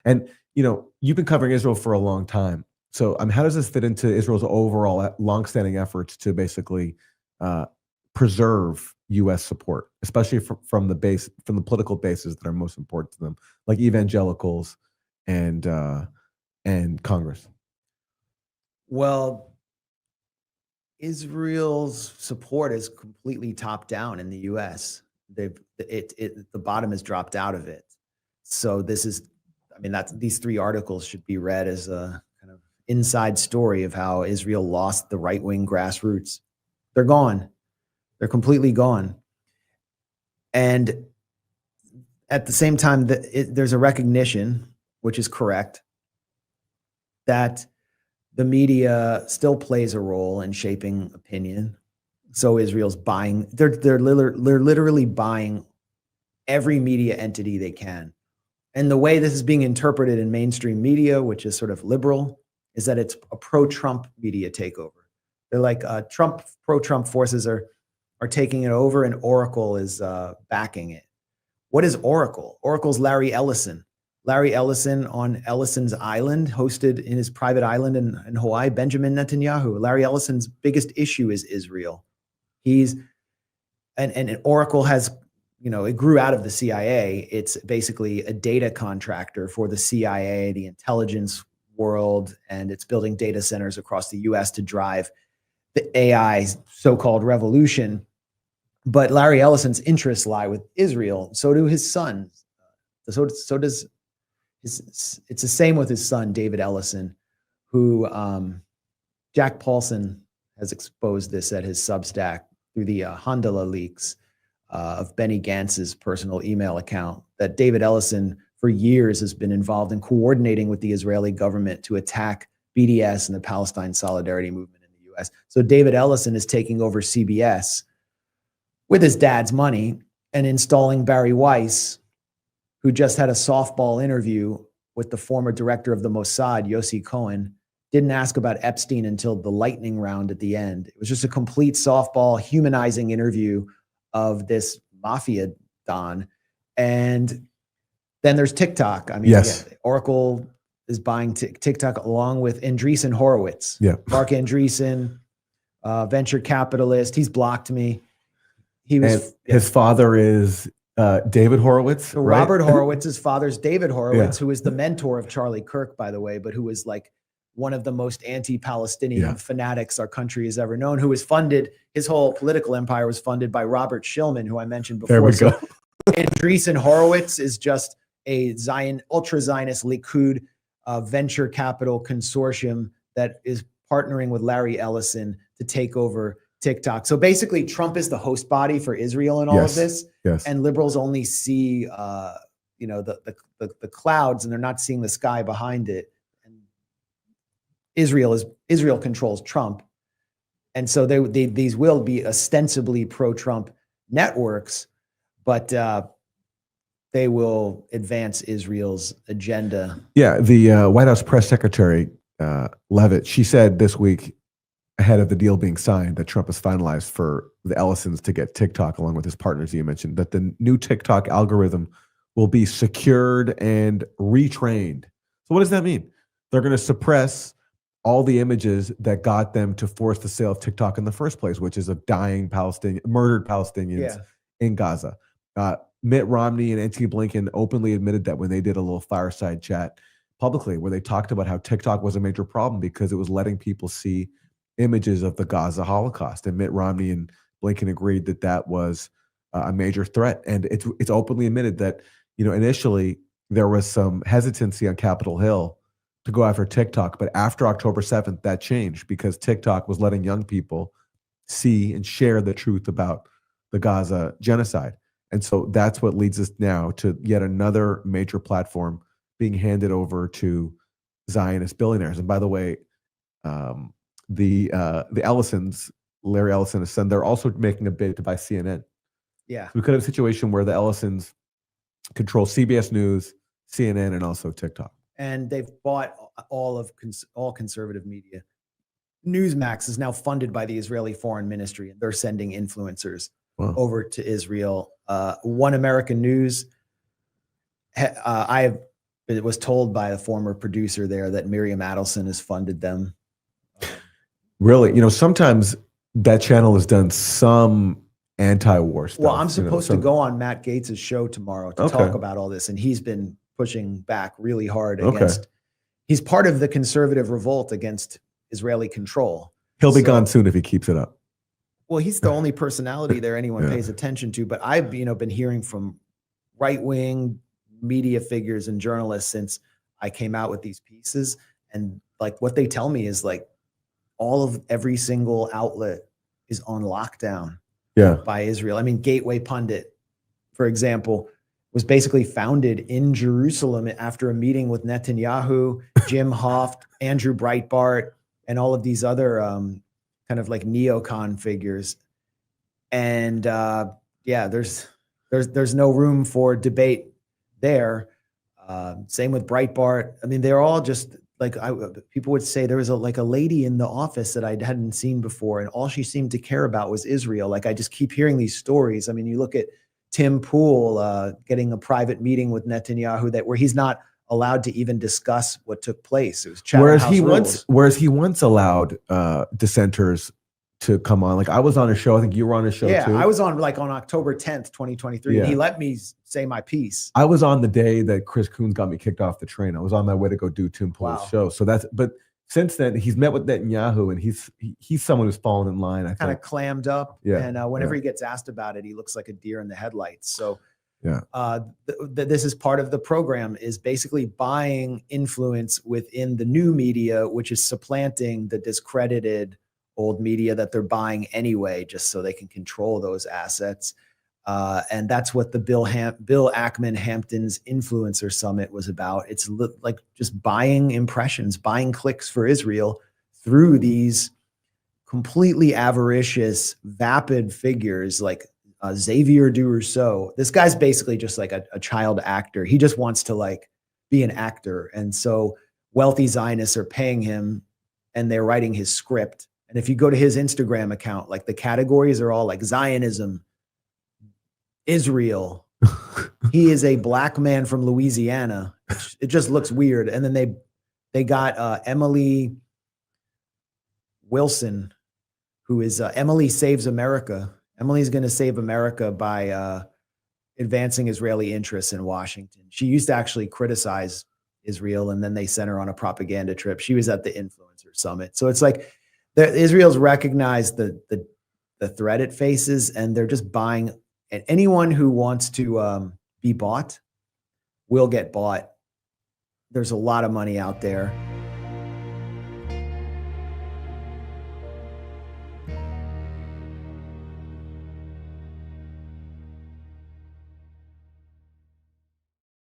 And you've been covering Israel for a long time. So, how does this fit into Israel's overall longstanding efforts to basically uh, preserve U.S. support, especially from the political bases that are most important to them, like evangelicals and Congress? Well, Israel's support is completely top down in the U.S. The bottom has dropped out of it. So this is, I mean, these three articles should be read as a kind of inside story of how Israel lost the right wing grassroots. They're gone. They're completely gone. And at the same time, there's a recognition, which is correct, that the media still plays a role in shaping opinion. So Israel's buying, they're literally buying every media entity they can. And the way this is being interpreted in mainstream media, which is sort of liberal, is that it's a pro-Trump media takeover. They're like pro-Trump forces are taking it over, and Oracle is backing it. What is Oracle? Oracle's Larry Ellison. Larry Ellison on Ellison's Island, hosted in his private island in Hawaii, Benjamin Netanyahu. Larry Ellison's biggest issue is Israel. And Oracle has, it grew out of the CIA. It's basically a data contractor for the CIA, the intelligence world, and it's building data centers across the US to drive the AI so-called revolution. But Larry Ellison's interests lie with Israel. So do his sons. So does it's the same with his son, David Ellison, who Jack Paulson has exposed this at his Substack through the Handala leaks of Benny Gantz's personal email account, that David Ellison for years has been involved in coordinating with the Israeli government to attack BDS and the Palestine Solidarity Movement in the US. So David Ellison is taking over CBS with his dad's money and installing Barry Weiss, who just had a softball interview with the former director of the Mossad, Yossi Cohen. Didn't ask about Epstein until the lightning round at the end. It was just a complete softball, humanizing interview of this mafia don. And then there's TikTok. I mean, yes. Again, Oracle is buying TikTok along with Andreessen Horowitz. Yeah. Mark Andreessen, venture capitalist. He's blocked me. His father is David Horowitz. So right? Robert Horowitz's father's David Horowitz, who is the mentor of Charlie Kirk, by the way, but who is like one of the most anti-Palestinian fanatics our country has ever known, who was funded, his whole political empire was funded by Robert Shillman, who I mentioned before. There we go. Andreessen Horowitz is just a ultra-Zionist Likud venture capital consortium that is partnering with Larry Ellison to take over TikTok. So basically, Trump is the host body for Israel in all of this. Yes. And liberals only see, the clouds, and they're not seeing the sky behind it. And Israel controls Trump, and so these will be ostensibly pro-Trump networks, but they will advance Israel's agenda. Yeah, the White House press secretary Levitt, she said this week, ahead of the deal being signed, that Trump has finalized for the Ellisons to get TikTok along with his partners you mentioned, that the new TikTok algorithm will be secured and retrained. So what does that mean? They're going to suppress all the images that got them to force the sale of TikTok in the first place, which is of murdered Palestinians in Gaza. Mitt Romney and Antony Blinken openly admitted that when they did a little fireside chat publicly, where they talked about how TikTok was a major problem because it was letting people see images of the Gaza Holocaust, and Mitt Romney and Blinken agreed that that was a major threat. And it's openly admitted that initially there was some hesitancy on Capitol Hill to go after TikTok, but after October 7th, that changed because TikTok was letting young people see and share the truth about the Gaza genocide. And so that's what leads us now to yet another major platform being handed over to Zionist billionaires. And by the way, the Ellisons, Larry Ellison, his son, they're also making a bid to buy CNN. Yeah. So we could have a situation where the Ellisons control CBS News, CNN, and also TikTok. And they've bought all conservative media. Newsmax is now funded by the Israeli Foreign Ministry, and they're sending influencers over to Israel. One American News, I have it was told by a former producer there that Miriam Adelson has funded them. Really, sometimes that channel has done some anti-war stuff. Well, I'm supposed to go on Matt Gaetz's show tomorrow to talk about all this, and he's been pushing back really hard against. He's part of the conservative revolt against Israeli control. He'll be gone soon if he keeps it up. Well, he's the only personality there anyone pays attention to. But I've been hearing from right-wing media figures and journalists since I came out with these pieces, and like what they tell me is like every single outlet is on lockdown by Israel. I mean, Gateway Pundit, for example, was basically founded in Jerusalem after a meeting with Netanyahu, Jim Hoft, Andrew Breitbart, and all of these other kind of like neocon figures. And there's no room for debate there. Same with Breitbart. I mean, they're all just like people would say there was a lady in the office that I hadn't seen before, and all she seemed to care about was Israel. Like I just keep hearing these stories. I mean, you look at Tim Pool getting a private meeting with Netanyahu where he's not allowed to even discuss what took place. It was whereas he once allowed dissenters to come on. Like I was on a show. I think you were on a show too. Yeah, I was on on October 10th, 2023. And he let me say my piece. I was on the day that Chris Coons got me kicked off the train. I was on my way to go do Tim Pool's show. So but since then he's met with Netanyahu, and he's someone who's fallen in line. I kind of clammed up. Yeah. And whenever he gets asked about it, he looks like a deer in the headlights. So this is part of the program, is basically buying influence within the new media, which is supplanting the discredited old media that they're buying anyway, just so they can control those assets. And that's what the Bill Ackman Hamptons Influencer Summit was about. It's like just buying impressions, buying clicks for Israel through these completely avaricious, vapid figures like Xavier Durousseau. This guy's basically just like a child actor. He just wants to like be an actor. And so wealthy Zionists are paying him and they're writing his script. And if you go to his Instagram account, like the categories are all like Zionism, Israel. He is a black man from Louisiana. It just looks weird. And then they got Emily Wilson, who is Emily Saves America. Emily's going to save America by advancing Israeli interests in Washington. She used to actually criticize Israel, and then they sent her on a propaganda trip. She was at the Influencer Summit. So it's like Israel's recognized the threat it faces, and they're just buying. And anyone who wants to be bought will get bought. There's a lot of money out there.